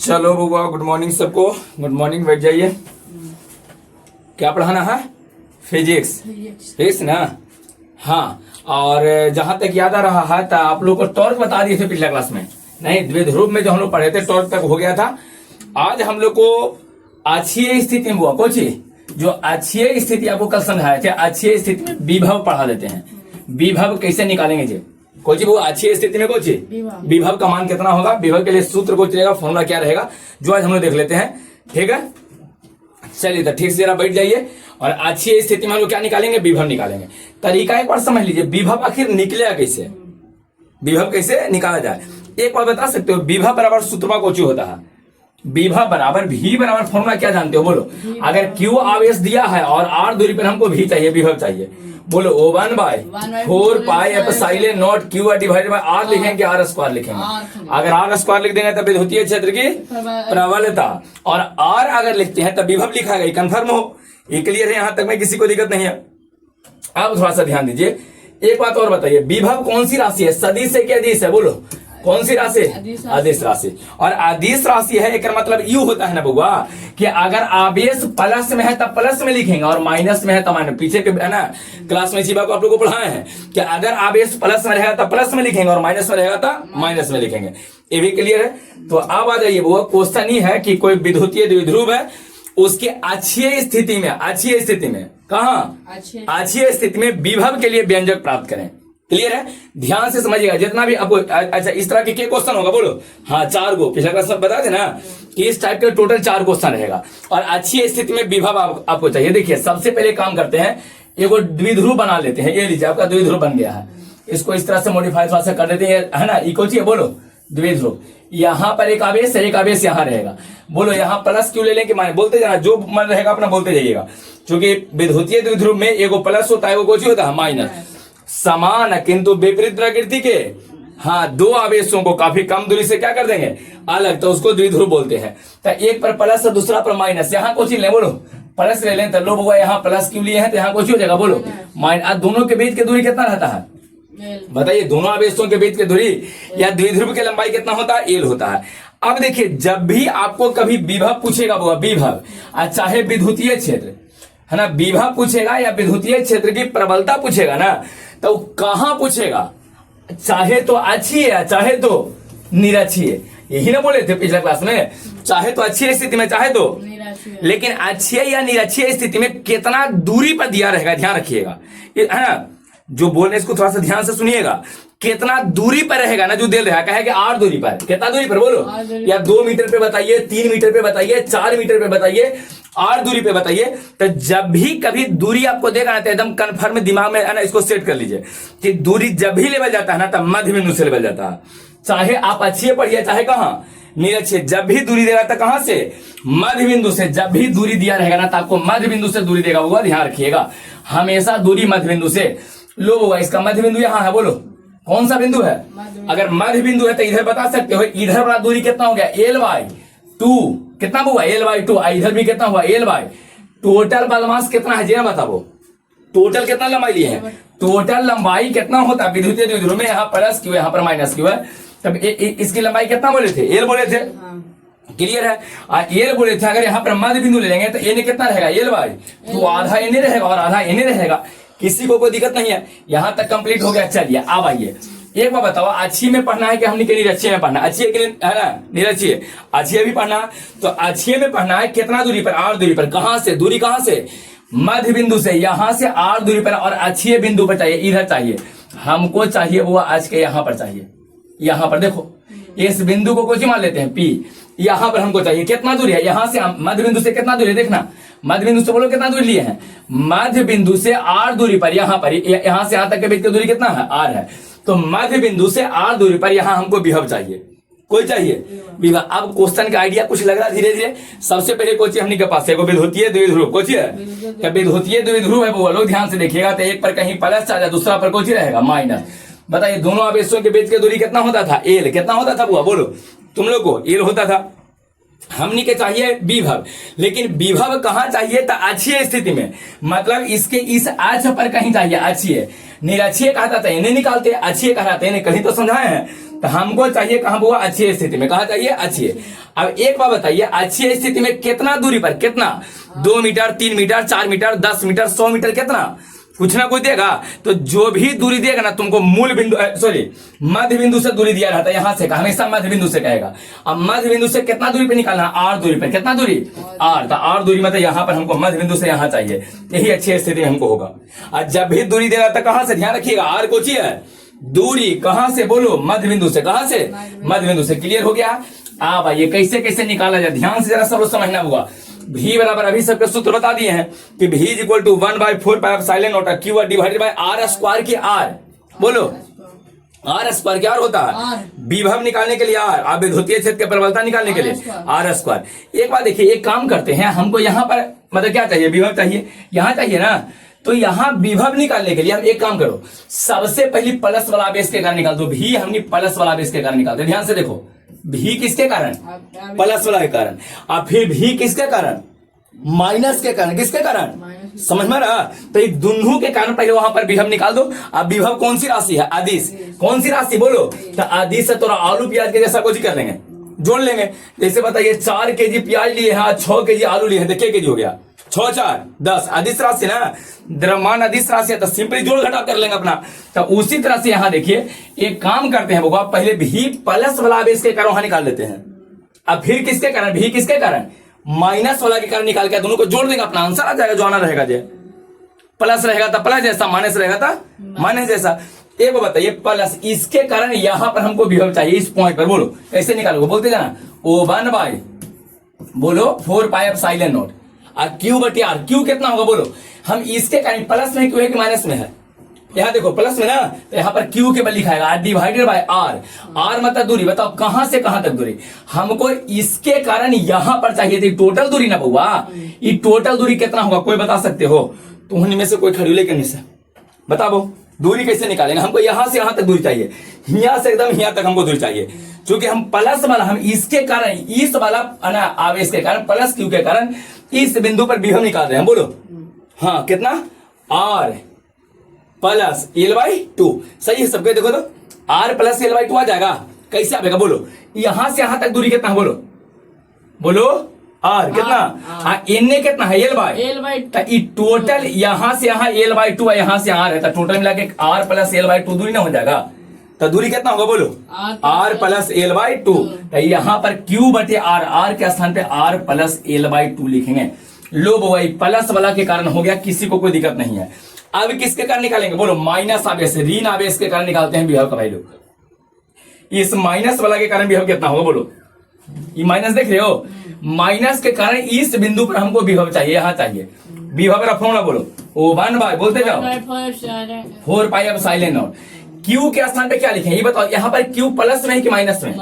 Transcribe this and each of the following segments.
चलो बुआ, good morning सबको। गुड मॉर्निंग, बैठ जाइए। क्या पढ़ाना है? फिजिक्स। फिजिक्स ना? हाँ। और जहां तक याद आ रहा है तो आप लोग को टॉर्क बता दिए थे पिछले क्लास में, नहीं द्विध्रुव में जो हम लोग पढ़े थे टॉर्क तक हो गया था। आज हम लोग को अक्षीय स्थिति में बुआ कोची जो अक्षीय स्थिति आपको कल समझाए थे, अक्षीय स्थिति में विभव पढ़ा देते हैं। विभव कैसे निकालेंगे जी कोची वो अच्छी स्थिति में कोची विभव का मान कितना होगा, विभव के लिए सूत्र को चलेगा, फॉर्मूला क्या रहेगा, जो आज हम लोग देख लेते हैं। ठीक है, चलिए तो ठीक से जरा बैठ जाइए। और अच्छी स्थिति में हम लोग क्या निकालेंगे? विभव निकालेंगे। तरीका एक बार समझ लीजिए, विभव आखिर निकलेगा कैसे, विभव कैसे निकाला जाए एक बार बता सकते हो? विभव बराबर सूत्र कोची होता है, विभव बराबर v बराबर फॉर्मूला क्या जानते हो बोलो? अगर q आवेश दिया है और r दूरी पर हमको v चाहिए, विभव चाहिए, बोलो O1 by 4 pi epsilon naught q divided by r लिखेंगे, r स्क्वायर लिखेंगे। अगर r स्क्वायर लिख देंगे तब विद्युतीय क्षेत्र की प्रबलता, और r अगर लिखते हैं तब विभव लिखा गया। कंफर्म हो? ये क्लियर है? यहां तक में किसी को दिक्कत नहीं है? अब थोड़ा सा ध्यान दीजिए। एक बात और बताइए, विभव कौन सी राशि है? सदिश है कि अदिश है? बोलो कौन सी राशि? अदिश राशि। और अदिश राशि है एक मतलब यू होता है ना बुआ कि अगर आवेश प्लस में है तब प्लस में लिखेंगे और माइनस में है तब माइनस। पीछे के है ना क्लास में शिवा को आप लोगों को पढ़ाए हैं कि अगर आवेश प्लस में रहेगा तब प्लस में लिखेंगे और माइनस में रहेगा तब माइनस में लिखेंगे। ये भी क्लियर है? तो अब आ जाइए बुआ, क्वेश्चन ही है कि कोई विद्युतीय द्विध्रुव है, उसके अक्षीय स्थिति में, अक्षीय स्थिति में कहाँ, अक्षीय स्थिति में विभव के लिए व्यंजक प्राप्त करें। क्लियर है? ध्यान से समझिएगा जितना भी आपको। अच्छा, इस तरह के क्वेश्चन होगा बोलो? हाँ, 4 गो। पिछला क्लास में बता देना कि इस टाइप के टोटल 4 क्वेश्चन रहेगा। और अच्छी स्थिति में विभव आपको चाहिए। देखिए सबसे पहले काम करते हैं, एगो द्विध्रुव बना लेते हैं। ये लीजिए आपका द्विध्रुव बन गया है। इसको इस तरह से मॉडिफाई थोड़ा सा कर देते हैं, है ना? इको चाहिए बोलो द्विध्रुव। यहाँ पर एक आवेश है, एक आवेश यहाँ रहेगा। बोलो यहाँ प्लस क्यों ले लेंगे? माने बोलते जाना, जो मन रहेगा अपना बोलते जाइएगा। क्योंकि विद्युतीय द्विध्रुव में एगो प्लस होता है, एगो कोची होता है माइनस। समान किंतु विपरीत प्रकृति के हाँ दो आवेशों को काफी कम दूरी से क्या कर देंगे? अलग, तो उसको द्विध्रुव बोलते हैं। तो एक पर प्लस और दूसरा पर माइनस। यहाँ कुछ ले बोलो प्लस ले लें तो लो बुआ, यहाँ प्लस क्यों लिए हैं तो यहाँ कुछ हो जाएगा बोलो माइनस। दोनों के बीच की दूरी कितना रहता है बताइए? दोनों आवेशों के बीच की दूरी या द्विध्रुव की लंबाई कितना होता है? एल होता है। अब देखिए जब भी आपको कभी विभव पूछेगा बुआ, विभव चाहे विद्युतीय क्षेत्र है ना, विभव पूछेगा या विद्युतीय क्षेत्र की प्रबलता पूछेगा ना, तो कहां पूछेगा? चाहे तो अच्छी है चाहे तो निरक्षीय। यही ना बोले थे पिछले क्लास में, चाहे तो अच्छी स्थिति में चाहे तो लेकिन अच्छी या निरक्षीय स्थिति में कितना दूरी पर दिया रहेगा, ध्यान रखिएगा, है ना? जो बोलने इसको थोड़ा सा ध्यान से सुनिएगा। कितना दूरी पर रहेगा ना जो दे रहा है कि 8 दूरी पर। कितना दूरी पर बोलो? या 2 मीटर पे बताइए, 3 मीटर पे बताइए, 4 मीटर पे बताइए, 8 दूरी पे बताइए। तो जब भी कभी दूरी आपको देगा ना तो एकदम कन्फर्म दिमाग में है ना, इसको सेट कर लीजिए कि दूरी जब भी लेवल जाता है ना तब मध्य बिंदु से लेवल जाता है। चाहे आप अच्छी पढ़िए चाहे कहाँ निरक्षीय, जब भी दूरी देगा तो कहां से? मध्य बिंदु से। जब भी दूरी दिया रहेगा ना तो आपको मध्य बिंदु से दूरी देगा होगा, ध्यान रखिएगा। हमेशा दूरी मध्य बिंदु से लो होगा। इसका मध्य बिंदु यहाँ है, बोलो कौन सा बिंदु है? अगर मध्य बिंदु है तो इधर बता सकते हो इधर वाला दूरी कितना हो गया? L/2। कितना हुआ? L/2। इधर भी कितना हुआ? L/। टोटल बलमास कितना है जी बताओ? टोटल कितना लंबाई लिए है? टोटल लंबाई कितना होता है विद्युतीय द्विध्रुव में? यहाँ प्लस क्यों, यहाँ पर माइनस क्यों है? तब इसकी लंबाई कितना बोले थे? L बोले थे। क्लियर है? L बोले थे। अगर यहाँ पर मध्य बिंदु ले लेंगे तो N कितना रहेगा? L/। तो आधा N रहेगा और आधा N रहेगा। किसी को कोई दिक्कत नहीं है? यहां तक कंप्लीट हो गया। चलिए अब आइए एक बार बताओ, अच्छी में पढ़ना है कि हमने के निरक्षीय में पढ़ना? अच्छी है ना? निरक्षीय अच्छी भी पढ़ना। तो अच्छी में पढ़ना है कितना दूरी पर? 8 दूरी पर। कहां से? दूरी कहां से? मध्य बिंदु से। यहां से 8 दूरी पर और अच्छी बिंदु पर चाहिए, इधर चाहिए हमको, चाहिए वो आज के यहां पर चाहिए। यहां पर देखो इस बिंदु को कुछ मान लेते हैं P, यहां पर हमको चाहिए कितना दूरी है? यहां से मध्य बिंदु से कितना दूरी है? देखना मध्य बिंदु से बोलो कितना दूरी लिए हैं? मध्य बिंदु से 8 दूरी पर। यहां पर यहां से यहां तक के बीच की दूरी कितना है? R है। तो मध्य बिंदु से 8 दूरी पर यहां हमको विभव चाहिए। कोई चाहिए विभव। अब क्वेश्चन का आइडिया कुछ लग रहा है धीरे धीरे। सबसे पहले कोची हमने के पास है विद्युतीय द्विध्रुव। कोची है? विद्युतीय द्विध्रुव है वो लोग ध्यान से देखिएगा। तो एक पर कहीं प्लस आ जाए, दूसरा पर कोची रहेगा माइनस। बताइए दोनों आवेशों के बीच की दूरी कितना होता था? L। कितना होता था बुआ बोलो तुम लोग को? L होता था। हमनी के चाहिए विभव, लेकिन विभव कहाँ चाहिए? तो अक्षीय स्थिति में, मतलब इसके इस अक्ष पर कहीं चाहिए। अक्षीय निरक्षीय कहता था इन्हें निकालते, अक्षीय कहलाते हैं, कहीं तो समझाए हैं। तो हमको चाहिए कहाँ हुआ, अच्छी स्थिति में। कहा चाहिए अच्छी। अब एक बात बताइए, अच्छी स्थिति में कितना दूरी पर, कितना, 2 metre, 3 metre, 4 metre, 10 metre, 100 metre, कितना, कुछ ना कुछ देगा। तो जो भी दूरी देगा ना तुमको मूल बिंदु, सॉरी मध्य बिंदु से दूरी दिया रहता है, यहां से हमेशा मध्य बिंदु से कहेगा। अब मध्य बिंदु से कितना दूरी पे निकालना, आर दूरी पे, कितना दूरी, आर। तो आर दूरी मतलब यहां पर हमको मध्य बिंदु से यहां चाहिए, यही अच्छी स्थिति में हमको होगा। और जब भी दूरी दे रहा था कहां से, ध्यान रखिएगा, आर को चाहिए दूरी कहां से, बोलो मध्य बिंदु से। कहां से, मध्य बिंदु से। क्लियर हो गया। अब ये कैसे कैसे निकाला जाए, ध्यान से जरा सब लोग समझना होगा। भी बराबर अभी सबके सूत्र बता दिए हैं कि v equal to 1/4 naught Q divided by R square की आर, बोलो आर स्क्वायर क्या होता है, विभव निकालने के लिए आर, आप विद्युतीय क्षेत्र के प्रबलता निकालने के लिए आर स्क्वायर। एक बात देखिए, एक काम करते हैं, हमको यहाँ पर मतलब क्या चाहिए, विभव चाहिए, यहाँ चाहिए ना। तो यहाँ विभव निकालने के लिए हम एक काम करो, सबसे पहले प्लस वाला आवेश के कारण निकाल दो। भी हमने प्लस वाला आवेश के कारण निकालते, ध्यान से देखो, भी किसके कारण, प्लस वाला के कारण, और फिर भी किसके कारण, माइनस के कारण, किसके कारण, समझ में रहा। तो दोनों के कारण पहले वहां पर विभव निकाल दो। अब विभव कौन सी राशि है, अदिश, कौन सी राशि बोलो, तो अदिश से थोड़ा आलू प्याज के जैसा कुछ कर लेंगे, जोड़ लेंगे। जैसे बताइए 4 केजी प्याज लिए हैं, 6 केजी आलू लिए हैं, देखिए केजी हो गया, 6 4 10, अदिश राशि ना, द्रव्यमान अदिश राशि है, तो सिंपली जोड़ घटा कर लेंगे अपना। तो उसी तरह से यहाँ देखिए एक काम करते हैं बबुआ, पहले भी प्लस वाला आवेश के कारण वहां निकाल लेते हैं। अब फिर किसके कारण, भी किसके कारण, माइनस वाला के कारण निकाल के दोनों को जोड़ देंगे, अपना आंसर आ जाएगा जो आना रहेगा। जे प्लस रहेगा तो प्लस जैसा, माइनस रहेगा तो माइनस जैसा। एक बताइए, प्लस इसके कारण यहां पर हमको विभव चाहिए, इस पॉइंट पर, बोलो कैसे निकालोगे, बोलते जाना, O1 बाय बोलो 4πε0 और क्यू बटी आर, क्यू कितना होगा बोलो। हम इसके कारण प्लस में क्यों है कि माइनस में है, यहाँ देखो प्लस में ना, तो यहाँ पर क्यू के बल लिखाएगा R divided by R. R मतलब दूरी, बताओ कहां से कहां तक दूरी, हमको इसके कारण यहां पर चाहिए थी टोटल दूरी ना बउआ। ये टोटल दूरी कितना होगा, कोई बता सकते हो, तो उनमें से कोई खड़ी लेकर नहीं से बताओ दूरी कैसे निकालेंगे। हमको यहां से यहां तक दूरी चाहिए, यहां से एकदम यहां तक हमको दूरी चाहिए। क्योंकि हम प्लस वाला, हम इसके कारण, इस वाला आवेश के कारण, प्लस क्यू के कारण इस बिंदु पर विभव निकाल रहे हैं, बोलो हाँ कितना, आर प्लस L/2। सही है सबके, देखो तो R प्लस L/2 आ जाएगा, कैसे आएगा बोलो, यहां से यहां तक दूरी कितना है बोलो, बोलो R कितना, N कितना है, L/2। टोटल यहां से यहां L/2 है, यहां से R है, तो टोटल मिला के R प्लस L/2 दूरी ना हो जाएगा। तो दूरी कितना होगा बोलो, R प्लस L/2। यहां पर Q बटे R, R के स्थान पे R प्लस L/2 लिखेंगे। लो भाई प्लस वाला के कारण हो गया, किसी को कोई दिक्कत नहीं है। अब किसके कारण निकालेंगे बोलो, माइनस आवेश, ऋण आवेश के कारण निकालते हैं विभव का भाई लोग। इस माइनस वाला के कारण विभव कितना होगा बोलो, ये माइनस देख रहे हो, माइनस के कारण इस बिंदु पर हमको विभव चाहिए, यहाँ चाहिए। विभव का फॉर्मूला बोलो, O1 बाय, बोलते जाओ 4πε0। क्यू के स्थान पे क्या लिखे ये बताओ, यहाँ पर क्यू प्लस में है कि माइनस में,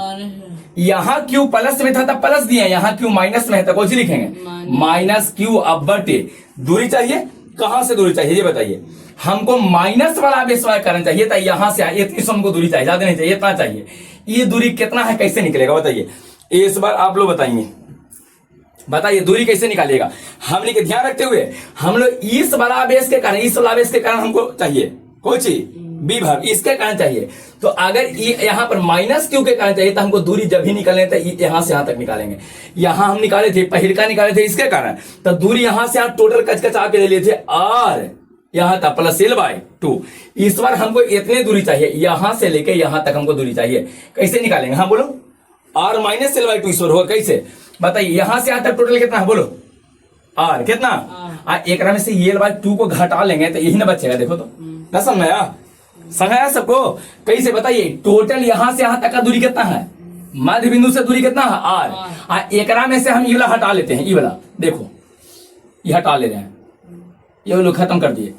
यहाँ क्यू प्लस में था तब प्लस दिया, यहाँ क्यू माइनस में है तो कौन सी लिखेंगे, माइनस क्यू। अब बटे दूरी चाहिए, कहां से दूरी चाहिए ये बताइए, हमको माइनस वाला आवेश वाला कारण चाहिए, तो यहां से इतनी हमको दूरी चाहिए, ज्यादा नहीं चाहिए, इतना चाहिए। ये दूरी कितना है, कैसे निकलेगा बताइए, इस बार आप लोग बताइए, बताइए दूरी कैसे निकालिएगा। हमने के ध्यान रखते हुए हम लोग इस वाला आवेश के कारण, इस वाला आवेश के कारण हमको चाहिए कोई चीज, विभव इसके कारण चाहिए। तो अगर यहाँ पर माइनस क्यू के कारण चाहिए तो हमको दूरी जब भी निकालने तो यहां से यहां तक निकालेंगे। यहां हम निकाले थे पहिल का निकाले थे इसके कारण, तो दूरी यहां से यहां टोटल कचकचा के ले लिए थे आर, यहां था प्लस L/2। इस बार हमको इतने दूरी चाहिए, यहां से लेके यहां तक हमको दूरी चाहिए, कैसे निकालेंगे, हाँ बोलो, आर माइनस L/2 इस बार होगा कैसे बताइए, यहां से यहां तक टोटल कितना है बोलो, आर कितना, एक में से L/2 को घटा लेंगे तो यही ना बचेगा, देखो तो ना समझाया, समझाया सबको, कैसे बताइए। टोटल यहां से यहां तक का दूरी कितना है, मध्य बिंदु से दूरी कितना है, आर। एक में से हम ये वाला हटा लेते हैं, ये वाला देखो ये हटा ले रहे हैं, ये लोग खत्म कर दिए,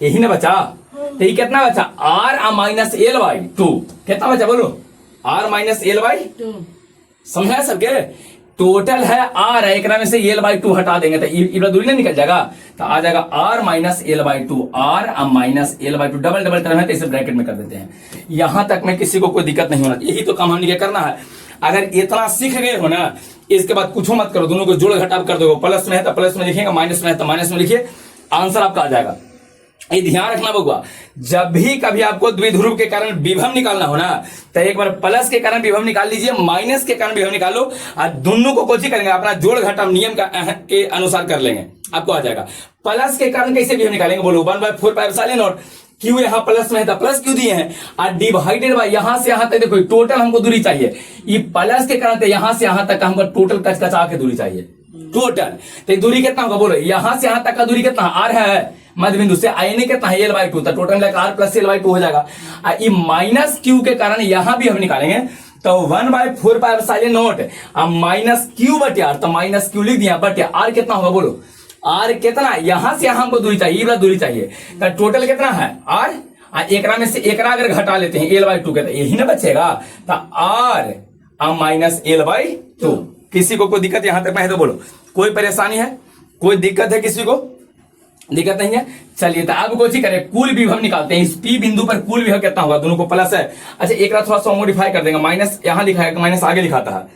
यही ना बचा। तो ये कितना बचा, R माइनस L/2, कितना बचा बोलो, R माइनस L/2। समझाया सबके, टोटल है R है, एक में से L/2 हटा देंगे तो ये दूरी नहीं निकल जाएगा, तो आ जाएगा R minus L/2, R minus L/2, double double term है तो इसे ब्रैकेट में कर देते हैं। यहां तक में किसी को कोई दिक्कत नहीं होना, यही तो काम हमने करना है। अगर इतना सीख गए हो ना, इसके बाद कुछ मत करो, दोनों को जोड़ घटाव कर दो, प्लस में है तो प्लस में लिखिएगा, माइनस में है तो माइनस में लिखिए, आंसर आपका आ जाएगा। ये ध्यान रखना बउआ, जब भी कभी आपको द्विध्रुव के कारण विभव निकालना हो ना, तो एक बार प्लस के कारण विभव निकाल लीजिए, माइनस के कारण विभव निकालो, और दोनों को कोशिश करेंगे अपना जोड़ घटाव नियम के अनुसार कर लेंगे, आपको आ जाएगा। प्लस के कारण कैसे विभव निकालेंगे बोलो, 1/4πε0, क्यू यहाँ प्लस में है तो प्लस क्यू दिए हैं, और डिवाइडेड बाय यहां से यहां तक देखो टोटल हमको दूरी चाहिए, ये प्लस के कारण यहां से यहां तक हमको टोटल कचकचा के दूरी चाहिए टोटल। तो दूरी कितना होगा बोलो, यहां से यहां तक का दूरी कितना, आर है मध्य बिंदु से, आईने कितना है l/2, तो टोटल मिलाकर आर प्लस l/2 हो जाएगा। ये माइनस क्यू के कारण यहां भी हम निकालेंगे, तो 1/4πε0 माइनस क्यू बटे आर, तो माइनस क्यू लिख दिया बटे आर कितना होगा बोलो, आर कितना, यहां से यहां हमको दूरी चाहिए, ये वाला दूरी चाहिए, तो टोटल कितना है आर, एकरा में से एकरा अगर घटा लेते हैं l/2 के, तो यही ना बचेगा, तो आर माइनस l/2। किसी को कोई दिक्कत यहां तक में है तो बोलो, कोई परेशानी है, कोई दिक्कत है, किसी को दिक्कत नहीं है। चलिए तो अब कोशिश करें कुल विभव निकालते हैं, इस पी बिंदु पर कुल विभव कितना होगा, दोनों को प्लस है। अच्छा एक थोड़ा सा मॉडिफाई कर देंगे, माइनस यहाँ लिखा है, माइनस आगे लिखाता है,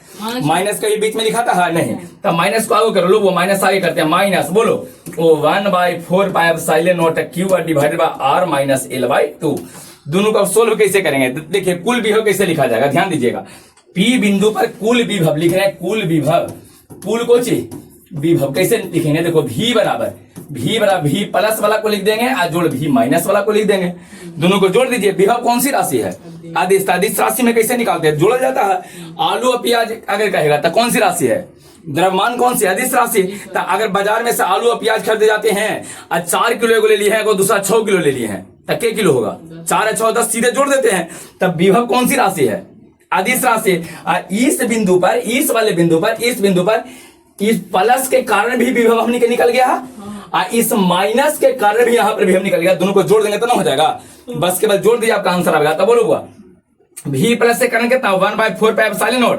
माइनस कहीं बीच में लिखाता है नहीं, तो माइनस को आगे कर लो, वो माइनस आगे करते हैं, माइनस बोलो वो 1/4πε0 Q divided by R minus l/2। दोनों को सोल्व कैसे करेंगे, देखिए कुल विभव कैसे लिखा जाएगा, ध्यान दीजिएगा, पी बिंदु पर कुल विभव लिख रहे हैं, कुल विभव, कुल को विभव कैसे लिखेंगे, देखो v बराबर भी प्लस वाला को लिख देंगे और जोड़ भी माइनस वाला को लिख देंगे, दोनों को जोड़ दीजिए। विभव कौन सी राशि है, अदिश, अदिश राशि में कैसे निकालते हैं, जोड़ा जाता है। आलू और प्याज अगर कहेगा तो कौन सी राशि है, द्रव्यमान कौन सी, अदिश राशि। तो अगर बाजार में से आलू और प्याज खरीदे जाते हैं और 4 किलो को ले लिए हैं, दूसरा 6 किलो ले लिए हैं, तो क्या किलो होगा, 4 और 6 10 सीधे जोड़ देते हैं, तब विभव कौन सी राशि है, अदिश राशि। इस बिंदु पर, इस वाले बिंदु पर, इस बिंदु पर इस प्लस के कारण भी विभव हमने के निकल गया, और इस माइनस के कारण भी यहाँ पर विभव निकल गया, दोनों को जोड़ देंगे तो ना हो जाएगा, बस के बाद जोड़ दीजिए आपका आंसर आएगा। तब बोलो हुआ भी प्लस से कारण कितना, 1/4πε0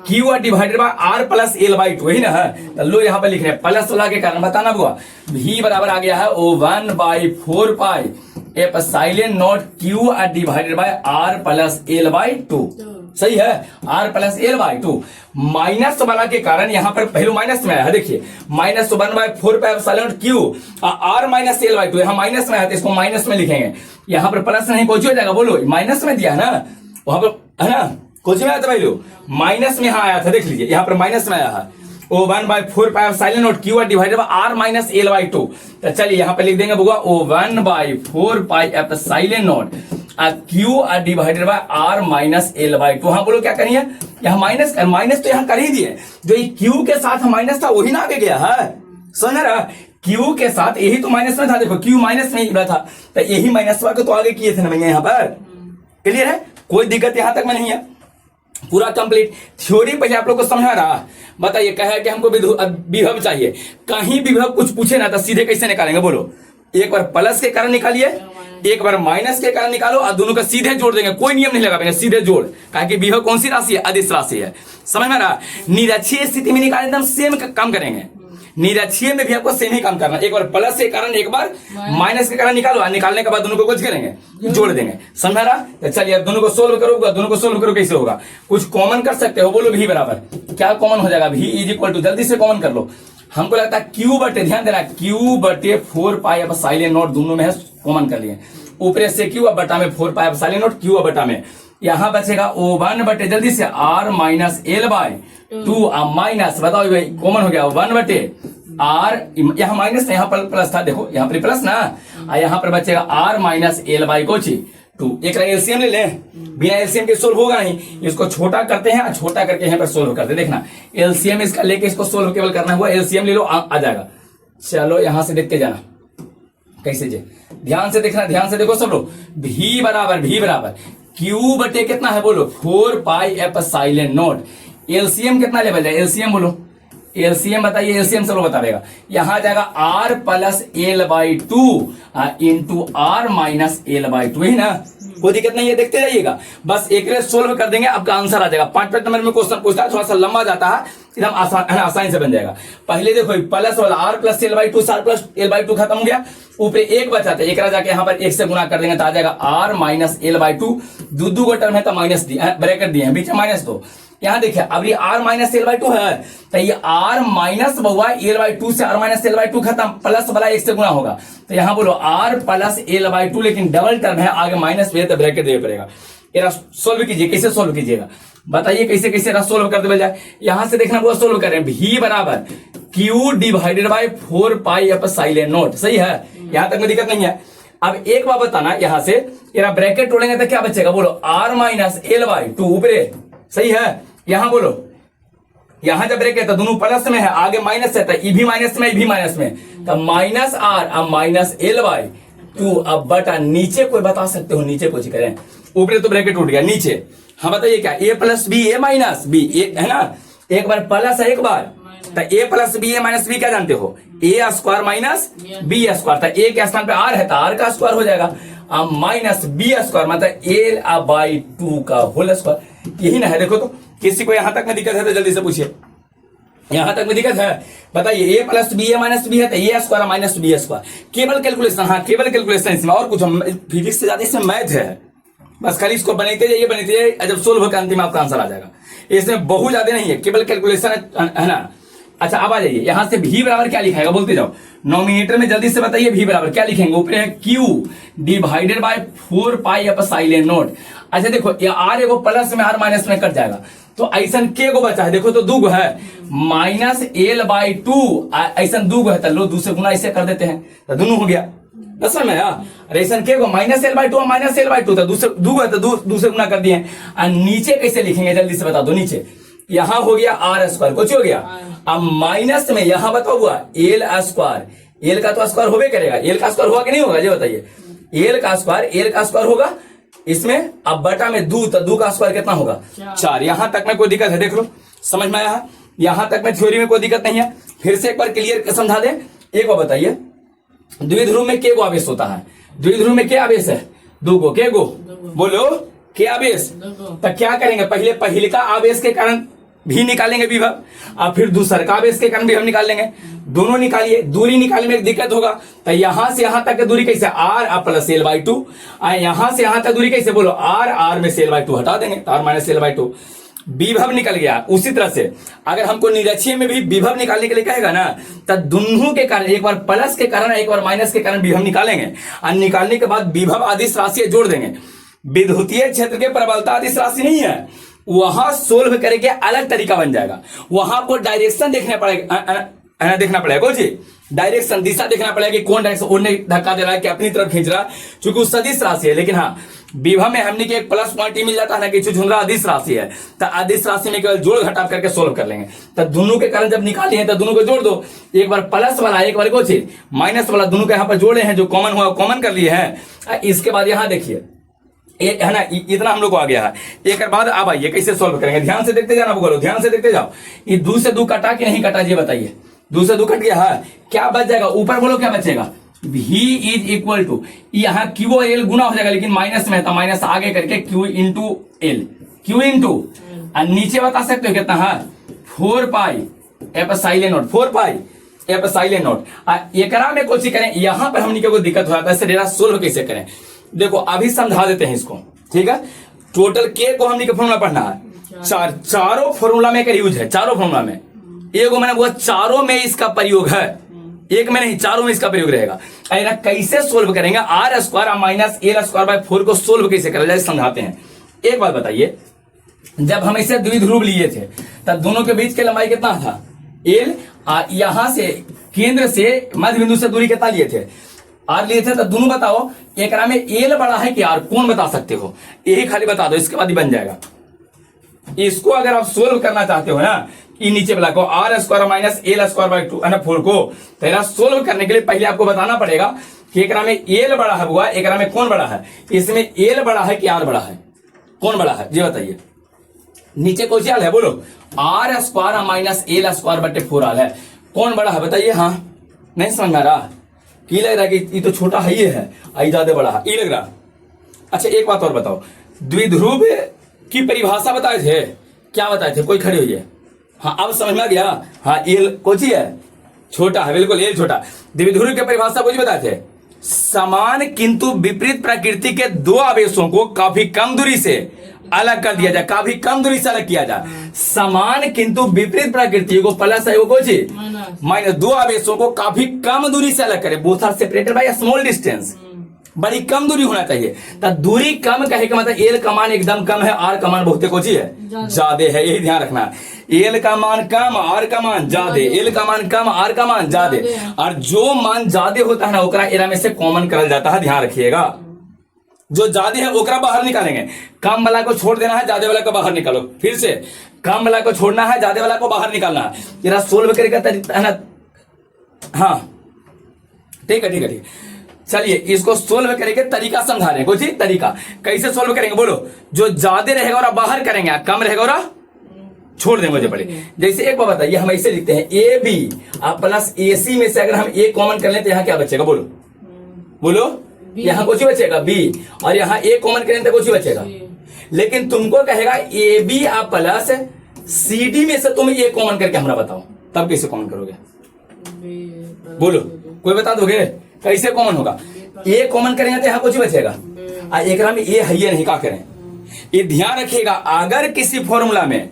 Q divided by R plus l/2, वही ना है, तो लो यहाँ पे लिख रहे हैं प्लस वाला के कारण बताना हुआ, भी बराबर आ गया है ओ 1/4πε0 Q divided by R plus l/2, सही है, आर प्लस l/2। माइनस वाला के कारण यहाँ पर पहले माइनस में आया है, देखिए minus 1/4πε0 Q R minus l/2, यहाँ माइनस में आया तो इसको माइनस में लिखेंगे, यहाँ पर प्लस नहीं कुछ हो जाएगा, बोलो माइनस में दिया है ना, वहां पर है ना कुछ में आया था भाई लो, माइनस में यहाँ आया था, देख लीजिए यहाँ पर माइनस में आया है ओ 1/4πε0 Q divided by R minus l/2। तो चलिए यहाँ पे लिख देंगे बुआ ओ 1/4πε0 Q divided by R minus l/2। हाँ बोलो क्या करिए, यहाँ माइनस, माइनस तो यहाँ कर ही दिए, जो ये क्यू के साथ माइनस था वही ना आगे गया है, समझ रहा, क्यू के साथ यही तो माइनस में था, देखो क्यू माइनस में ही था, तो यही माइनस वाला तो आगे किए थे ना भैया, यहाँ पर क्लियर है, कोई दिक्कत यहाँ तक में नहीं है, पूरा कंप्लीट थ्योरी पहले आप लोग को समझा रहा। बताइए कहे कि हमको विभव चाहिए, कहीं विभव कुछ पूछे ना तो सीधे कैसे निकालेंगे बोलो, एक बार प्लस के कारण निकालिए, एक बार माइनस के कारण निकालो, और दोनों का सीधे जोड़ देंगे, कोई नियम नहीं लगा, सीधे जोड़, कहा कि विभव कौन सी राशि है, अदिश राशि है, समझ में रहा। निरक्षीय स्थिति में निकाले एकदम सेम काम करेंगे, निरक्षीय में भी आपको सेम ही काम करना, एक बार प्लस के कारण एक बार माइनस के कारण निकालो, निकालने के बाद दोनों को कुछ करेंगे, जोड़ देंगे, समझ रहा। तो चलिए अब दोनों को सोल्व करो, दोनों को सोल्व करो कैसे होगा, कुछ कॉमन कर सकते हो, बोलो भी बराबर क्या कॉमन हो जाएगा, भी इज इक्वल टू, जल्दी से कॉमन कर लो, हमको लगता है क्यू बटे, ध्यान देना क्यू बटे 4πε0 दोनों में है, कॉमन कर लिए, ऊपर से क्यू अब बटा में 4πε0 क्यू अब बटा में, यहाँ बचेगा ओ 1 बटे जल्दी से आर माइनस l/2 माइनस, बताओ भाई कॉमन हो गया 1 बटे आर, यहाँ माइनस यहाँ पर प्लस था, देखो यहाँ पर प्लस ना, यहाँ पर बचेगा आर माइनस l/2। एक एलसीएम ले लें, बिना एलसीएम के सोल्व होगा नहीं, इसको छोटा करते हैं, छोटा करके यहाँ पर सोल्व करते हैं, देखना एलसीएम इसका लेके इसको सोल्व केवल करना हुआ, एलसीएम ले लो आ जाएगा। चलो यहां से देख के जाना कैसे जे, ध्यान से देखना, ध्यान से देखो सब लोग, भी बराबर क्यू बटे कितना है बोलो 4πε0, एलसीएम कितना लेवल जाए, एलसीएम बोलो, एलसीएम बताइए, एलसीएम सब लोग बता देगा, यहाँ जाएगा R plus l/2 into R minus l/2, ही ना, कोई दिक्कत नहीं है, देखते जाइएगा, बस एक सोल्व कर देंगे आपका आंसर आ जाएगा। 5 नंबर में क्वेश्चन पूछता है, थोड़ा सा लंबा जाता है, एकदम आसानी से बन जाएगा। पहले देखो प्लस वाला are plus l/2, are plus l/2 खत्म हो गया, ऊपर एक बचा था, एक जाके यहाँ पर 1 से गुणा कर देंगे तो आ जाएगा आर माइनस l/2, दो टर्म है तो माइनस ब्रैकेट दिए हैं, बीच में -2, यहाँ देखिए अब ये R minus L by two है, तो ये आर माइनस बहुआ एल बाई टू से R minus L by two खत्म, प्लस वाला एक से गुना होगा, तो यहाँ बोलो R plus L by two, लेकिन डबल टर्म है आगे माइनस भी है तो ब्रैकेट देना पड़ेगा। ये सोल्व कीजिए, कैसे सोल्व कीजिएगा बताइए, कैसे कैसे सोल्व कर दे जाए। यहां से देखना पूरा सोल्व करें, v बराबर q divided by 4 pi epsilon not, सही है, यहां तक में दिक्कत नहीं है। अब एक बात बताना, यहां से ये ब्रैकेट तोड़ेंगे तो क्या बचेगा, बोलो R minus L by two ऊपरे, सही है। यहां बोलो, यहां जब ब्रैकेट तो दोनों प्लस में है, आगे माइनस है, तो ई भी माइनस में, ई भी माइनस में, तो माइनस आर अब माइनस एल बाई टू, अब बटा नीचे कोई बता सकते हो, नीचे कुछ करें, ऊपरे तो ब्रैकेट टूट गया, नीचे हाँ बताइए क्या, ए प्लस बी ए माइनस बी, है ना, एक बार प्लस है एक बार, तो ए प्लस बी ए माइनस बी क्या जानते हो, ए स्क्वायर माइनस बी स्क्वायर, तो ए के स्थान पे आर है तो आर का स्क्वायर हो जाएगा, अब माइनस बी स्क्वायर मतलब ए बाई टू का होल स्क्वायर, यही ना है। देखो तो किसी को यहां तक में दिक्कत है तो जल्दी से पूछिए, यहां तक में दिक्कत है बताइए, ए प्लस बी ए माइनस बी है तो ए स्क्वायर माइनस बी स्क्वायर, केवल कैलकुलेशन, हाँ केवल कैलकुलेशन इसमें, और कुछ फिजिक्स से ज्यादा इसमें मैथ है, बस खाली इसको बनाते जाइए, जब सोल्व होकर अंतिम आपका आंसर आ जाएगा, इसमें बहुत ज्यादा नहीं है, केवल कैलकुलेशन है ना। अच्छा अब आ जाइए, यहां से v बराबर क्या लिखाएगा बोलते जाओ, नोमिनेटर में जल्दी से बताइए v बराबर क्या लिखेंगे, ऊपर है q divided bye 4 pi epsilon not. अच्छा देखो ये r एगो प्लस में r माइनस में कट जाएगा, तो ऐसा के गो बचा है, देखो तो दो गो है, माइनस एल बाई टू, ऐसा दो गो है, तो लो दूसरे गुना ऐसे कर देते हैं, तो दोनों हो गया दस में, रेशन के को minus L by to minus L by to, तो दूसरे दो है तो दूसरे गुना कर दिए। और नीचे कैसे लिखेंगे जल्दी से बता दो, नीचे यहां हो गया आर स्क्वायर, कुछ हो गया, अब माइनस में यहां बताओ हुआ एल स्क्वायर, एल का तो स्क्वायर होबे करेगा, एल का स्क्वायर हुआ कि नहीं होगा ये बताइए, एल का स्क्वायर होगा इसमें, अब बटा में दो, तो दो का स्क्वायर कितना होगा 4, यहां तक में कोई दिक्कत है, देख लो समझ में आया, यहां तक में थ्योरी में कोई दिक्कत नहीं है। फिर से एक बार क्लियर समझा दे, एक बार बताइए, द्विध्रुव में के गो आवेश होता है, द्विध्रुव में क्या आवेश है, दो गो, के गो बोलो, के आवेश, तो क्या करेंगे, पहले का आवेश के कारण भी निकालेंगे विभव, और फिर दूसर का आवेश के कारण भी हम निकाल लेंगे, दोनों निकालिए, दूरी निकालने में एक दिक्कत होगा, तो यहां से यहां तक की दूरी कैसे, R plus L by two, यहां से यहां तक दूरी कैसे बोलो, आर में से एल बाई टू हटा देंगे, तो R minus L by two, विभव निकल गया। उसी तरह से अगर हमको निरक्षीय में भी विभव निकालने के लिए कहेगा ना, तो दोनों के कारण, एक बार प्लस के कारण एक बार माइनस के कारण विभव निकालेंगे, और निकालने के बाद विभव आदिश राशि जोड़ देंगे। विद्युतीय क्षेत्र के प्रबलता आदिश राशि नहीं है, वहां सोल्व करके अलग तरीका बन जाएगा, वहां आपको डायरेक्शन देखना पड़ेगा, कौन सी डायरेक्शन, दिशा देखना पड़ेगा कि कौन डायरेक्शन, उन्हें धक्का दे रहा है कि अपनी तरफ खींच रहा है, क्योंकि वो सदिश राशि है। लेकिन हाँ विभव में हमने के एक प्लस पॉइंट मिल जाता है ना कि झुंझुनरा अदिश राशि है, तो अदिश राशि में केवल जोड़ घटाव करके सोल्व कर लेंगे। तो दोनों के कारण जब निकाले हैं तो दोनों को जोड़ दो, एक बार प्लस वाला एक बार कौन सी माइनस वाला, दोनों के यहाँ पर जोड़े हैं, जो कॉमन हुआ कॉमन कर लिए हैं। इसके बाद यहाँ देखिए है ना, इतना हम लोग को आ गया है। एक बाद अब आइए कैसे सोल्व करेंगे, ध्यान से देखते जाना, बोलो ध्यान से देखते जाओ। ये 2 से 2 कटा कि नहीं कटा ये बताइए, 2 से 2 कट गया है, क्या बच जाएगा ऊपर बोलो, क्या बचेगा, v इज इक्वल टू, यहाँ क्यू और एल गुना हो जाएगा, लेकिन माइनस में है तो माइनस आगे करके Q into L, Q into, और नीचे बता सकते हो कितना है 4 pi epsilon not, 4 pi epsilon not. एकरा में कोशिश करें, यहां पर हमने को दिक्कत हो जाता है, सोल्व कैसे करें, देखो अभी समझा देते हैं इसको, ठीक है। टोटल के को हमने फॉर्मूला पढ़ना है, चारों फॉर्मूला में यूज है, चारों फॉर्मूला में, एगो मैंने वो चारों में इसका प्रयोग है, एक में नहीं चारों में इसका प्रयोग रहेगा। ऐसा कैसे सोल्व करेंगे, R square minus L square by 4 को सोल्व कैसे करें जाए समझाते हैं। एक बात बताइए, जब हम इसे द्विध्रुव लिए थे तब दोनों के बीच की लंबाई कितना था एल, यहां से केंद्र से मध्य बिंदु से दूरी कितना लिए थे, आर लिए थे, तो दोनों बताओ एक में एल बड़ा है कि आर, कौन बता सकते हो, यही खाली बता दो, इसके बाद ही बन जाएगा। इसको अगर आप सोल्व करना चाहते हो ना, ये नीचे वाला को R square minus L square by 2 है 4 को, तो सोल्व करने के लिए पहले आपको बताना पड़ेगा कि एक में एल बड़ा है हुआ, एक में कौन बड़ा है, इसमें एल बड़ा है कि आर बड़ा है, कौन बड़ा है ये बताइए। नीचे कौन सी आल है बोलो, R square minus L square बटे 4 आल है, कौन बड़ा है बताइए। हाँ नहीं समझ में आ रहा, की लग रहा है कि ये तो छोटा है, ये है आई ज्यादा बड़ा है, ये लग रहा। अच्छा एक बात और बताओ, द्विध्रुव की परिभाषा बताए थे, क्या बताए थे, कोई खड़े हुई है, हाँ अब समझ में आ गया। हाँ एल कोची है, छोटा है, बिल्कुल एल छोटा। द्विध्रुव की परिभाषा कुछ बताए थे, समान किंतु विपरीत प्रकृति के दो आवेशों को काफी कम दूरी से अलग कर दिया जाए, काफी कम दूरी से अलग किया जाए। समान किंतु विपरीत प्रकृति को प्लस है वो कुछ माइनस, दो आवेशों को काफी कम दूरी से अलग करे, both are separated by small distance, बड़ी कम दूरी होना चाहिए। तो दूरी कम कहे का मतलब एल का मान एकदम कम है, आर का मान बहुत कोची है ज्यादा है, यही ध्यान रखना। एल का मान कम, आर का मान ज्यादा, एल का मान कम, आर का मान ज्यादा, और जो मान ज्यादा होता है ना ओकरा एरा में से कॉमन करल जाता है, ध्यान रखिएगा। जो ज्यादा है ओकरा बाहर निकालेंगे, कम वाला को छोड़ देना है, ज्यादा वाला को बाहर निकालो। फिर से कम वाला को छोड़ना है, ज्यादा वाला को बाहर निकालना है। जरा सोल्व करेगा है ना, हाँ ठीक है ठीक है ठीक है। चलिए इसको सोल्व करेंगे, तरीका समझा रहे हैं कुछ तरीका, कैसे सोल्व करेंगे बोलो। जो ज्यादा रहेगा और बाहर करेंगे, कम रहेगा और छोड़ देंगे मुझे पड़े। जैसे एक बात बताइए, हम ऐसे लिखते हैं ए बी प्लस ए सी में से अगर हम ए कॉमन कर लें तो यहाँ क्या बचेगा बोलो, बोलो यहाँ कुछ बचेगा बी, और यहाँ ए कॉमन करें तो कुछ बचेगा। लेकिन तुमको कहेगा A B plus C D में से तुम ए कॉमन करके हमारा बताओ, तब कैसे कॉमन करोगे बोलो, कोई बता दोगे कैसे कॉमन होगा। ए कॉमन करेंगे तो यहाँ कुछ बचेगा, एक में ए है ये नहीं, क्या करें ये ध्यान रखिएगा। अगर किसी फॉर्मूला में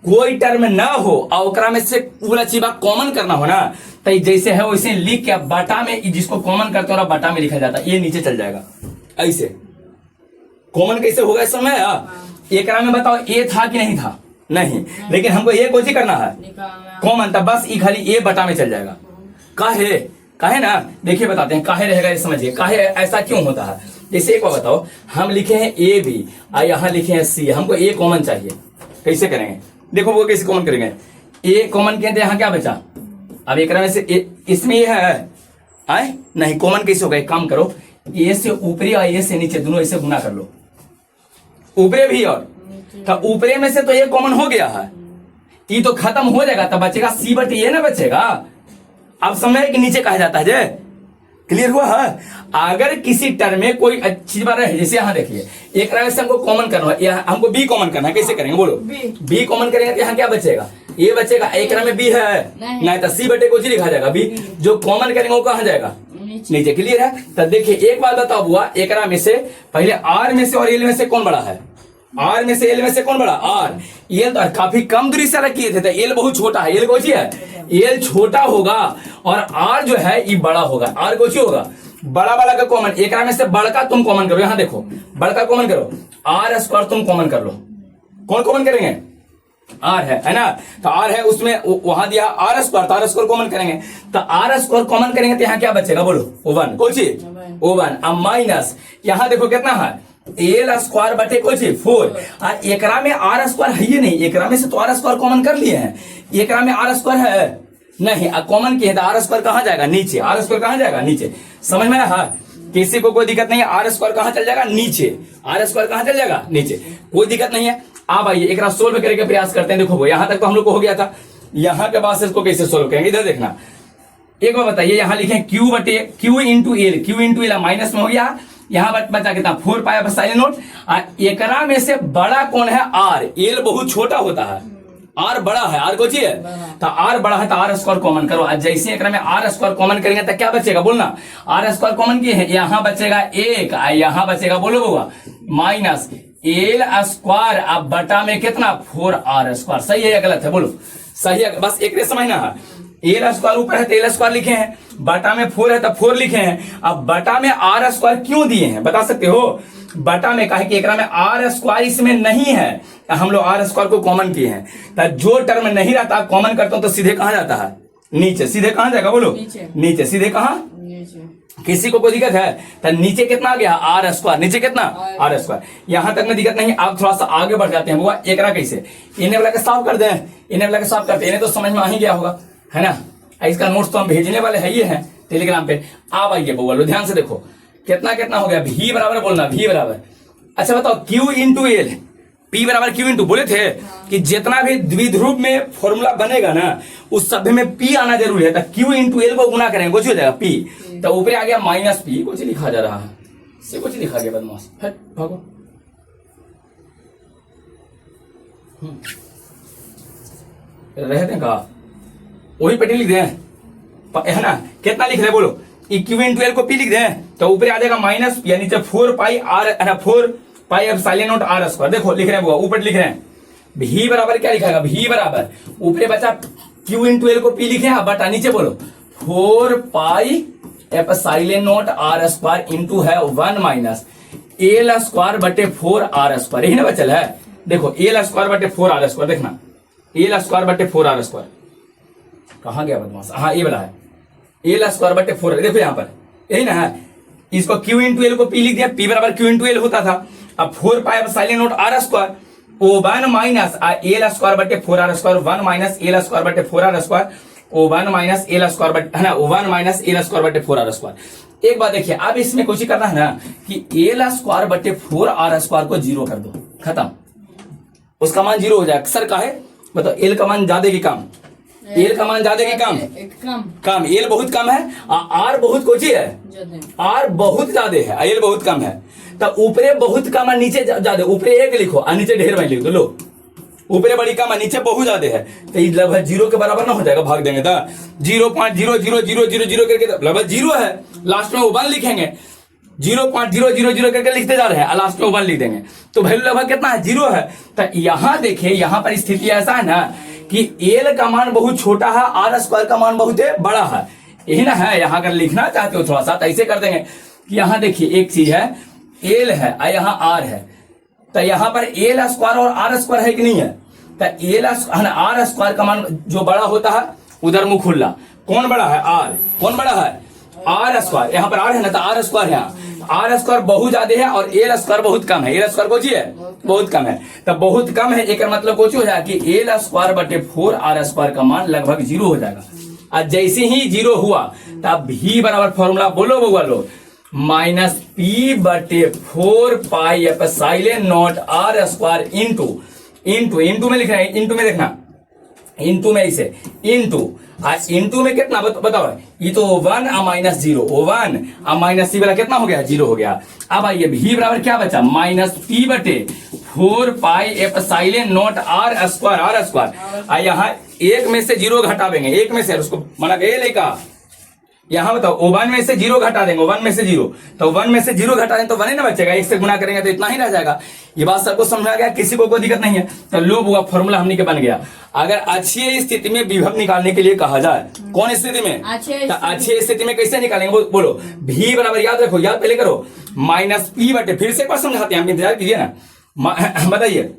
कोई टर्म ना हो और ओकरा में से पूरा चीज कॉमन करना हो ना, तो जैसे है वैसे लिख के बटा में जिसको कॉमन करते हो बटा में लिखा जाता है, ये नीचे चल जाएगा। ऐसे कॉमन कैसे होगा इस समय, एक में बताओ ए था कि नहीं था, नहीं, लेकिन हमको ये कोची करना है कॉमन, तब बस ये खाली ए बटा में चल जाएगा। काहे काहे ना, देखिए बताते हैं काहे रहेगा, ये समझिए काहे ऐसा क्यों होता है। जैसे एक बार बताओ, हम लिखे हैं ए बी और यहाँ लिखे हैं सी, हमको ए कॉमन चाहिए, कैसे करेंगे देखो, वो कैसे कॉमन करेंगे। ए कॉमन किए तो यहाँ क्या बचा, अब एक में से इसमें ये है आए नहीं, कॉमन कैसे होगा, एक काम करो ए से ऊपरी और ए से नीचे दोनों ऐसे गुना कर लो, ऊपरे भी और तो ऊपरे में से तो ये कॉमन हो गया है, ये तो खत्म हो जाएगा, तब बचेगा सी बट ये ना बचेगा। अब समय के नीचे कहा जाता है जे, क्लियर हुआ है। अगर किसी टर्म में कोई अच्छी बात है, जैसे यहाँ देखिए एक रंग से हमको कॉमन करना है, हमको बी कॉमन करना है, कैसे करेंगे बोलो, बी कॉमन करेंगे तो यहाँ क्या बचेगा, ये बचेगा। एक रंग में बी है नहीं तो सी बटे को लिखा जाएगा, बी जो कॉमन करेंगे वो कहाँ जाएगा नीचे, क्लियर है। तो देखिए एक बात बताओ हुआ, एक में से पहले आर में से और एल में से कौन बड़ा है, आर में से एल में से कौन बड़ा, आर। एल तो काफी कम दूरी से अलग किए थे, तो एल बहुत छोटा है, एल कोची है, एल छोटा होगा और आर जो है ये बड़ा होगा, आर कोची होगा बड़ा, बड़ा का कॉमन, एक में से बड़का तुम कॉमन करो, यहाँ देखो बड़का कॉमन करो, आर स्क्वायर तुम कॉमन कर लो, कौन कॉमन करेंगे आर है ना, तो आर है उसमें वहां दिया आर स्क्वायर, तो आर स्क्वायर कॉमन करेंगे, तो आर स्क्वायर कॉमन करेंगे तो यहाँ क्या बचेगा बोलो, ओवन कोची ओवन, अब माइनस यहाँ देखो कितना है एल स्क्वायर बटे कुछ 4, और एकरा में आर स्क्वायर है ये नहीं, एकरा में से तो आर स्क्वायर कॉमन कर लिए हैं, एकरा में आर स्क्वायर है नहीं, कॉमन किए तो आर स्क्वायर कहाँ जाएगा नीचे, आर स्क्वायर कहाँ जाएगा नीचे, समझ में आया, किसी को कोई दिक्कत नहीं है, आर स्क्वायर कहाँ चल जाएगा नीचे, आर स्क्वायर कहाँ चल जाएगा नीचे, कोई दिक्कत नहीं है। अब आइए एक सोल्व करने का प्रयास करते हैं। देखो यहाँ तक तो हम लोग को हो गया था, यहाँ के बाद से इसको कैसे सोल्व करेंगे इधर देखना। एक बार बताइए, यहाँ लिखे क्यू बटे Q into L, Q into L minus में हो गया, यहाँ बचा कितना 4 पाया साइन नोट, एकरा में से बड़ा कौन है आर, एल बहुत छोटा होता है, आर बड़ा है, आर कोची है, तो आर बड़ा है तो आर स्क्वायर कॉमन करो, जैसे एकरा में आर स्क्वायर कॉमन करेंगे तो क्या बचेगा बोलना, आर स्क्वायर कॉमन किए हैं, यहाँ बचेगा 1, यहाँ बचेगा बोलो होगा माइनस एल स्क्वायर, अब बटा में कितना 4 आर स्क्वायर, सही है या गलत है बोलो, सही है, बस एक समझना है। एल स्क्वायर ऊपर है तो एल स्क्वायर लिखे हैं, बटा में 4 है तो 4 लिखे हैं, अब बटा में आर स्क्वायर क्यों दिए हैं बता सकते हो, बटा में कहे कि एकरा में आर स्क्वायर इसमें नहीं है, हम लोग आर स्क्वायर को कॉमन किए हैं, तो जो टर्म नहीं रहता कॉमन करता हूं तो सीधे कहां जाता है नीचे, सीधे कहां जाएगा बोलो नीचे, सीधे कहां, किसी को कोई दिक्कत है तो नीचे कितना आ गया आर स्क्वायर, नीचे कितना आर स्क्वायर, यहां तक में दिक्कत नहीं। आप थोड़ा सा आगे बढ़ जाते हैं, वो एकरा कैसे, इन्हें वाला के साफ कर दें, इन्हें वाला के साफ करते हैं, इन्हें तो समझ में आ ही गया होगा है ना, इसका नोट्स तो हम भेजने वाले है, ये है टेलीग्राम पे, आप आइए बोलो ध्यान से देखो कितना कितना हो गया, भी बराबर बोलना, भी बराबर, अच्छा बताओ क्यू इंटू एल, पी बराबर क्यू इंटू, बोले थे कि जितना भी द्विध्रुव में फॉर्मूला बनेगा ना उस सब में पी आना जरूरी है, तो क्यू इंटू एल को गुना करेंगे कुछ हो जाएगा पी, तो ऊपर आ गया माइनस पी, कुछ लिखा जा रहा है, से कुछ लिखा गया बदमाश, हट भागो, रहते हैं कहा वही पेटी लिख दें है ना, कितना लिख रहे बोलो, क्यू इंटू एल को पी लिख दें तो ऊपर आ जाएगा माइनस पी, नीचे 4 pi R 4 pi epsilon naught R square. देखो लिख रहे हैं, ऊपर लिख रहे हैं v बराबर क्या लिखा है, v बराबर ऊपर बचा q इंटू एल को p लिखे हैं, बटा नीचे बोलो 4 pi epsilon naught R square into है 1 माइनस एल स्क्वायर बटे 4 आर स्क्वायर। यही ना बचल है, देखो एल स्क्वायर बटे 4 आर स्क्वायर, देखना एल स्क्वायर बटे 4 आर स्क्वायर कहां गया बदमाश, हाँ ये वाला है एल स्क्वायर बटे 4। देखो यहाँ पर यही ना है, इसको q इंटू एल को p लिख दिया, p बराबर q इंटू एल होता था। अब 4 pi epsilon naught R square O 1 minus L square बटे 4 R square, 1 minus L square बटे 4 R square, O 1 minus L square बटे है ना, ओ 1 माइनस एल स्क्वायर बटे 4 आर स्क्वायर। एक बात देखिए, अब इसमें कुछ करना है ना कि एल स्क्वायर बटे 4 आर स्क्वायर को जीरो कर दो, खत्म, उसका मान जीरो हो जाए। सर का है बताओ, एल का मान ज्यादा की कम, एल का मान ज्यादा की कम, एल बहुत कम है, आर बहुत कोची है, आर बहुत ज्यादा है, एल बहुत कम है। तब ऊपरे बहुत कम है नीचे ज्यादा, ऊपरे एक लिखो और नीचे ढेर में लिख दो, लो ऊपरे बड़ी कम है नीचे बहुत ज्यादा है, तो ये लगभग जीरो के बराबर ना हो जाएगा, भाग देंगे तो 0.00000 करके लगभग जीरो है, लास्ट में 1 लिखेंगे, 0.000 करके लिखते जा रहे हैं, लास्ट में 1 लिख देंगे, तो वैल्यू लगभग कितना है, जीरो है। तो यहाँ देखिए, यहाँ पर स्थिति ऐसा है ना कि एल का मान बहुत छोटा है, आर स्क्वायर का मान बहुत बड़ा है, यही ना है। यहाँ अगर लिखना चाहते हो थोड़ा सा तो ऐसे कर देंगे कि यहाँ देखिए एक चीज है, एल है और यहाँ आर है, तो यहाँ पर एल स्क्वायर और आर स्क्वायर है कि नहीं है, तो एल आर स्क्वायर का मान जो बड़ा होता है उधर मुंह खुला, कौन बड़ा है, आर, कौन बड़ा है, आर स्क्वायर, यहाँ पर आर है ना, तो आर स्क्वायर है, आर स्क्वायर बहुत ज्यादा है और एल स्क्वायर बहुत कम है, एल स्क्वायर कोची है, बहुत कम है, तो बहुत कम है, एक मतलब कोची हो जाएगा कि एल स्क्वायर बटे 4 आर स्क्वायर का मान लगभग जीरो हो जाएगा। और जैसे ही जीरो हुआ तब भी बराबर फॉर्मूला बोलो बउआ लो, माइनस पी बटे 4 pi epsilon naught R square into में लिखना है, इंटू में देखना, इंटू में इसे इंटू में कितना बताओ, ये तो 1 माइनस 0, 1 माइनस सी वाला कितना हो गया, 0 हो गया। अब आइए भी बराबर क्या बचा, माइनस पी बटे 4 pi epsilon naught R square, यहाँ एक में से 0 घटा देंगे, एक में से उसको माना गया लेका, यहाँ बताओ 1 में से 0 घटा देंगे, 1 में से 0, तो 1 में से 0 घटा देंगे तो 1 ही ना बचेगा, 1 से गुना करेंगे तो इतना ही रह जाएगा। ये बात सबको समझा गया, किसी को कोई दिक्कत नहीं है। तो लो वो फॉर्मूला हमने के बन गया। अगर अच्छी स्थिति में विभव निकालने के लिए कहा जाए, कौन स्थिति में, तो अच्छी स्थिति में कैसे निकालेंगे बोलो, भी बराबर याद रखो, याद पहले करो, माइनस पी बटे, फिर से एक बार समझाते हैं, हम इंतजार कीजिए ना, बताइए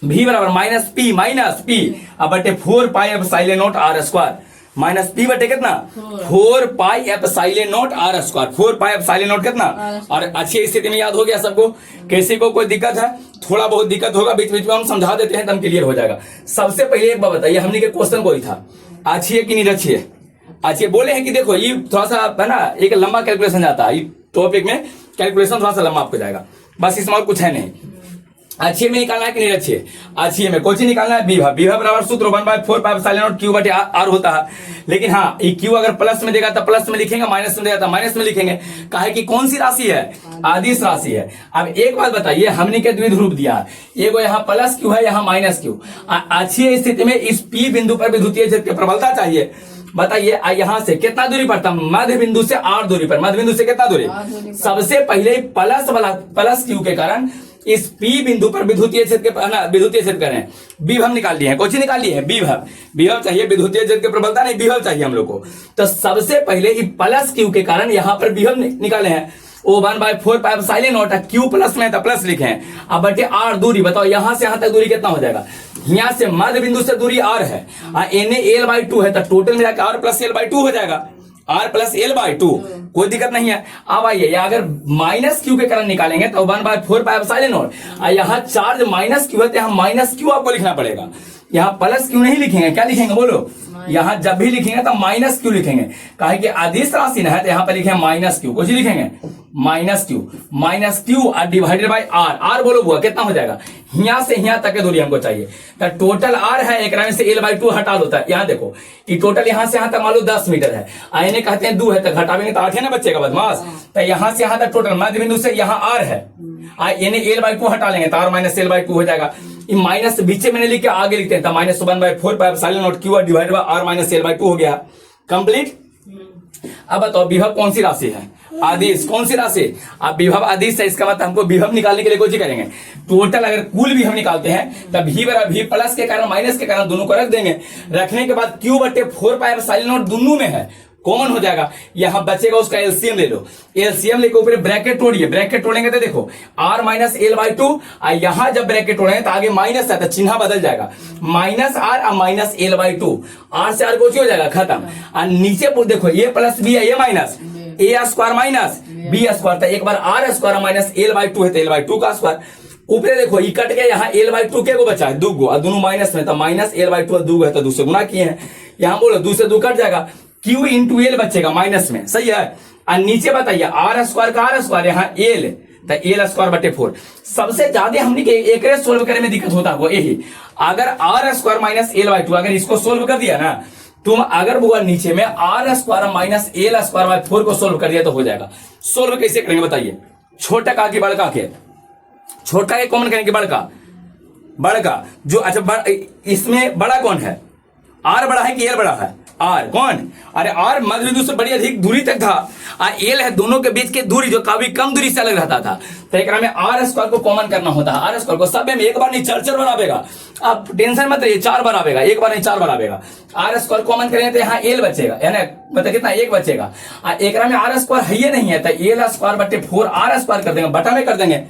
भी बराबर माइनस पी बटे 4 pi epsilon naught R square, minus P बटे कितना 4 pi epsilon naught R square, 4 pi epsilon naught कितना, और अच्छी स्थिति में याद हो गया सबको। किसी को कोई दिक्कत है, थोड़ा बहुत दिक्कत होगा, बीच बीच में हम समझा देते हैं तो हम क्लियर हो जाएगा। सबसे पहले एक बात बताइए, हमने के क्वेश्चन कोई था अच्छी है कि नहीं अच्छी है, अच्छी बोले हैं कि देखो ये थोड़ा सा है ना, एक लंबा कैलकुलेशन जाता है, टॉपिक में कैलकुलेशन थोड़ा सा लंबा आपको जाएगा, बस इसमें और कुछ है नहीं। अच्छे में निकालना है कि नहीं अच्छे, अच्छे में कोची निकालना है, विभव बराबर सूत्र 1/4 पाई एप्सिलॉन नॉट q बटे r होता है। लेकिन हाँ, ये q अगर प्लस में देगा तो प्लस में लिखेंगे, माइनस में देगा तो माइनस में लिखेंगे, काहे कि कौन सी राशि है, आदिश राशि है। अब एक बात बताइए, हमने के द्विध्रुव रूप दिया है, एगो यहाँ प्लस q है, यहाँ माइनस q। अच्छी स्थिति में इस p बिंदु पर विद्युतीय क्षेत्र की प्रबलता चाहिए, बताइए यहाँ से कितना दूरी पर था, मध्य बिंदु से r दूरी पर, मध्य बिंदु से कितना दूरी, सबसे पहले प्लस q के कारण इस P बिंदु पर विद्युतीय क्षेत्र करें, विभव निकाल लिए हैं, कौन सी निकाल लिए हैं, विभव चाहिए, विद्युतीय क्षेत्र की प्रबलता नहीं, विभव चाहिए हम लोग को। तो सबसे पहले प्लस Q के कारण यहाँ पर विभव निकाले हैं, ओ 1/4 पाई एप्सिलॉन नॉट, Q प्लस में था प्लस लिखे हैं, अब बटे R दूरी, बताओ यहाँ से यहाँ तक दूरी कितना हो जाएगा, यहाँ से मध्य बिंदु से दूरी R है, एन L/2 है, तो टोटल में जाकर R प्लस L/2 हो जाएगा, R प्लस L/2, कोई दिक्कत नहीं है। अब आइए, अगर माइनस Q के कारण निकालेंगे तो 1/4 पाई एप्सिलॉन नॉट, यहाँ चार्ज माइनस Q है तो यहाँ माइनस Q आपको लिखना पड़ेगा, यहाँ प्लस Q नहीं लिखेंगे, क्या लिखेंगे बोलो, यहाँ जब भी लिखेंगे तो माइनस Q लिखेंगे, काहे कि आदिश राशि है तो यहाँ पर लिखेंगे माइनस Q, कुछ लिखेंगे माइनस Q और डिवाइडेड बाई R बोलो बुआ कितना हो जाएगा, यहाँ से यहाँ तक की दूरी हमको चाहिए, तो टोटल R है, एक में से L/2 हटा देता है, यहाँ देखो ये टोटल यहाँ से यहाँ तक मान लो 10 मीटर है, आईने कहते हैं 2 है, तो घटावेंगे तो 8 है ना बच्चे का बदमाश, तो यहाँ से यहाँ तक टोटल मध्य बिंदु से यहाँ R है, यानी L/2 हटा लेंगे तो R माइनस L/2 हो जाएगा, माइनस बीचे मैंने लिख के आगे लिखते हैं, तो minus 1/4 pi epsilon naught Q divided by R minus L/2 हो गया, कंप्लीट। अब बताओ विभव कौन सी राशि है, आदिश। कौन सी राशि? अब विभव आदिश है, इसका मतलब हमको विभव निकालने के लिए कुछ करेंगे, टोटल अगर कुल विभव निकालते हैं तब भी बराबर भी प्लस के कारण माइनस के कारण दोनों को रख देंगे। रखने के बाद क्यू बटे 4 पाई एप्सिलॉन नॉट दोनों में है, कॉमन हो जाएगा। यहां बचेगा उसका एलसीएम ले लो, एलसीएम लेके ऊपर ब्रैकेट तोड़िए, ब्रैकेट तोड़ेंगे तो देखो r minus L by two, यहां जब ब्रैकेट तोड़ेंगे तो आगे माइनस है तो चिन्ह बदल जाएगा, माइनस आर और minus L by two, R से आर को हो जाएगा खत्म। और नीचे देखो ये प्लस बी है, ये minus A square minus B square था, एक बार R square minus L by two है तो एल बाई टू का स्क्वायर। ऊपर देखो ये कट गया, यहाँ एल बाई टू के को बचा है दो गो, और दोनों माइनस में, तो माइनस एल बाई टू दो है तो दूसरे गुना किए हैं, यहाँ बोलो दूसरे दो कट जाएगा, क्यू इंटू एल बचेगा माइनस में, सही है। और नीचे बताइए आर स्क्वायर का आर स्क्वायर, यहाँ एल तो एल स्क्वायर बटे 4। सबसे ज्यादा हमने एक सोल्व करने में दिक्कत होता है यही, अगर R square minus L by two अगर इसको सोल्व कर दिया ना, तुम अगर वो नीचे में R square minus L square by 4 को सोल्व कर दिया तो हो जाएगा। सोल्व कैसे करेंगे बताइए? छोटा का बड़का के, छोटा के कॉमन करेंगे, बड़का जो, अच्छा इसमें बड़ा कौन है? आर बड़ा है कि एल बड़ा है? आर कौन? अरे आर मध्य बिंदु से बड़ी अधिक दूरी तक था, और एल है दोनों के बीच की दूरी जो काफी कम दूरी से अलग रहता था, तो एक में आर स्क्वायर को कॉमन करना होता है। आर स्क्वायर को सब में एक बार नहीं चार बार आवेगा, आप टेंशन मत रहिए, 4 बार आवेगा, एक बार नहीं 4 बार आवेगा। आर स्क्वायर कॉमन करेंगे तो यहाँ एल बचेगा, यानी मतलब कितना? 1 बचेगा। एक में आर स्क्वायर है ही नहीं है तो एल स्क्वायर बटे 4 आर स्क्वायर कर देंगे, बटा में कर देंगे।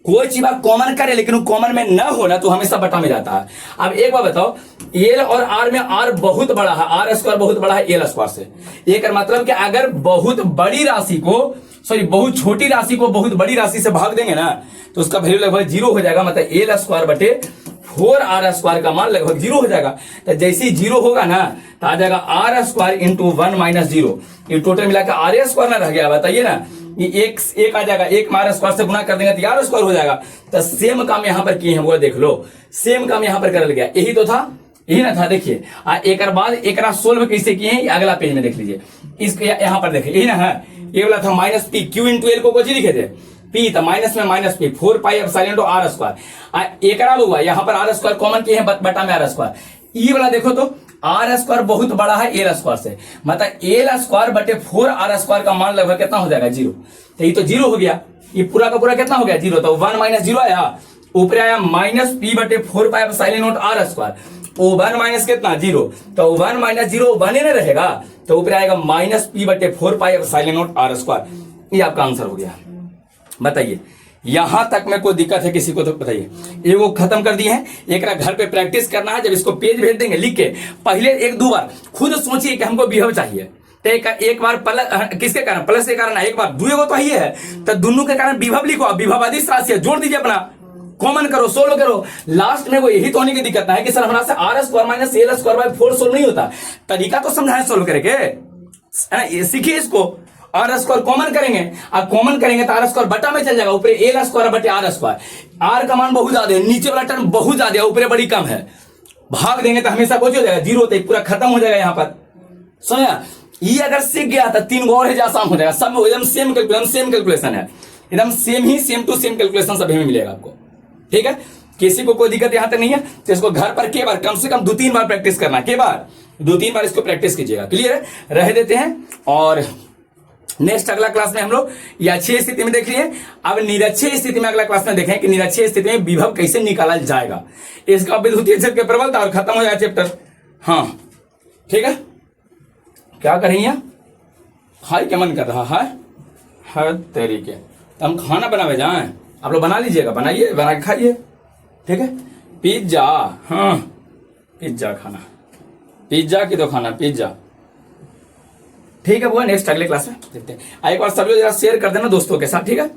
कोई चीज आप कॉमन करे लेकिन वो कॉमन में न हो ना तो हमेशा बटा में जाता है। अब एक बार बताओ, एल और आर में आर बहुत बड़ा है, आर स्क्वायर बहुत बड़ा है एल स्क्वायर से, एक मतलब कि अगर बहुत बड़ी राशि को, सॉरी बहुत छोटी राशि को बहुत बड़ी राशि से भाग देंगे ना तो उसका वैल्यू लगभग 0 हो जाएगा, मतलब एल स्क्वायर बटे 4 आर स्क्वायर का मान लगभग 0 हो जाएगा। तो जैसे ही 0 होगा ना तो आ जाएगा आर स्क्वायर इंटू 1 माइनस 0, ये टोटल मिलाकर आर स्क्वायर ना रह गया, बताइए ना, ये एक आ जाएगा, एक आर स्क्वायर से गुना कर देंगे तो आर स्क्वायर हो जाएगा। तो सेम काम यहां पर किए हैं, वो देख लो, सेम काम यहां पर कर गया, यही तो था, यही ना था। देखिए एक बाद एक सोल्व कैसे किए हैं, अगला पेज में देख लीजिए, इसको यहां पर देखिए, यही ना है, ये वाला था minus P Q into L को कुछ लिखे थे, पी था माइनस में minus P 4 pi epsilon R square, एक हुआ यहाँ पर आर स्क्वायर कॉमन किए हैं, बटा में आर स्क्वायर। ये वाला देखो तो आर स्क्वायर बहुत बड़ा है एल स्क्वायर से, मतलब एल स्क्वायर बटे 4 आर स्क्वायर का मान लगभग कितना हो जाएगा? 0। तो ये तो 0 हो गया, ये पूरा का पूरा कितना हो गया? 0। तो 1 माइनस 0 आया, ऊपर आया माइनस पी बटे 4 pi epsilon naught R square, O 1 minus कितना? 0। तो 1 माइनस 0 बने ना रहेगा, तो ऊपर आएगा माइनस पी बटे 4 pi epsilon naught R square. ये आपका आंसर हो गया। बताइए यहां तक में कोई दिक्कत है किसी को तो बताइए। ये वो खत्म कर दिए हैं, एक घर पे प्रैक्टिस करना है, जब इसको पेज भेज देंगे लिख के, पहले 1-2 बार खुद सोचिए कि हमको विभव चाहिए, तो एक बार प्लस किसके कारण? प्लस के कारण, एक बार दुएगो तो ही है तो दोनों के कारण विभव लिखो, विभव अदिश राशि है, जोड़ दीजिए अपना, कॉमन करो, सोल्व करो। लास्ट में वो यही तो होने की दिक्कत है कि सर हमारा से R square minus L square by 4 solve नहीं होता, तरीका तो समझाएं सोल्व करके, सीखिए इसको। आर स्क्वायर कॉमन करेंगे, और कॉमन करेंगे तो आर स्क्वायर बटा में चल जाएगा, ऊपर एल स्क्वायर बटे आर स्क्वायर, आर का मान बहुत ज्यादा है, नीचे वाला टर्म बहुत ज्यादा है, ऊपर बड़ी कम है, भाग देंगे तो हमेशा कुछ हो जाएगा, 0 होता है, पूरा खत्म हो जाएगा। यहाँ पर सुनिए, ये अगर सीख गया तो 3 और है आसान हो जाएगा, सब एकदम सेम कैलकुलेशन है, एकदम सेम ही सेम टू सेम कैलकुलेशन सभी में मिलेगा आपको, ठीक है। किसी को कोई दिक्कत यहां तक नहीं है, तो इसको घर पर के बार कम से कम 2-3 बार प्रैक्टिस करना, के बार 2-3 बार इसको प्रैक्टिस कीजिएगा। क्लियर है? रह देते हैं, और नेक्स्ट अगला क्लास में हम लोग ये अच्छी स्थिति में देख लिए, अब निरक्षीय स्थिति में अगला क्लास में देखें कि निरक्षीय स्थिति में विभव कैसे निकाला जाएगा, इसका विद्युतीय क्षेत्र के प्रबलता, और खत्म हो जाए चैप्टर। हाँ ठीक है, क्या करेंगे? खाई क्या मन कर रहा है हर तरीके, तो हम खाना बनावे जाएं, आप लोग बना लीजिएगा, बनाइए, बना के खाइए, ठीक है। पिज्जा, हाँ पिज्जा खाना, पिज्जा की तो खाना पिज्जा, ठीक है। वो नेक्स्ट अगले क्लास में देखते हैं। एक बार सब लोग जरा शेयर कर देना दोस्तों के साथ, ठीक है।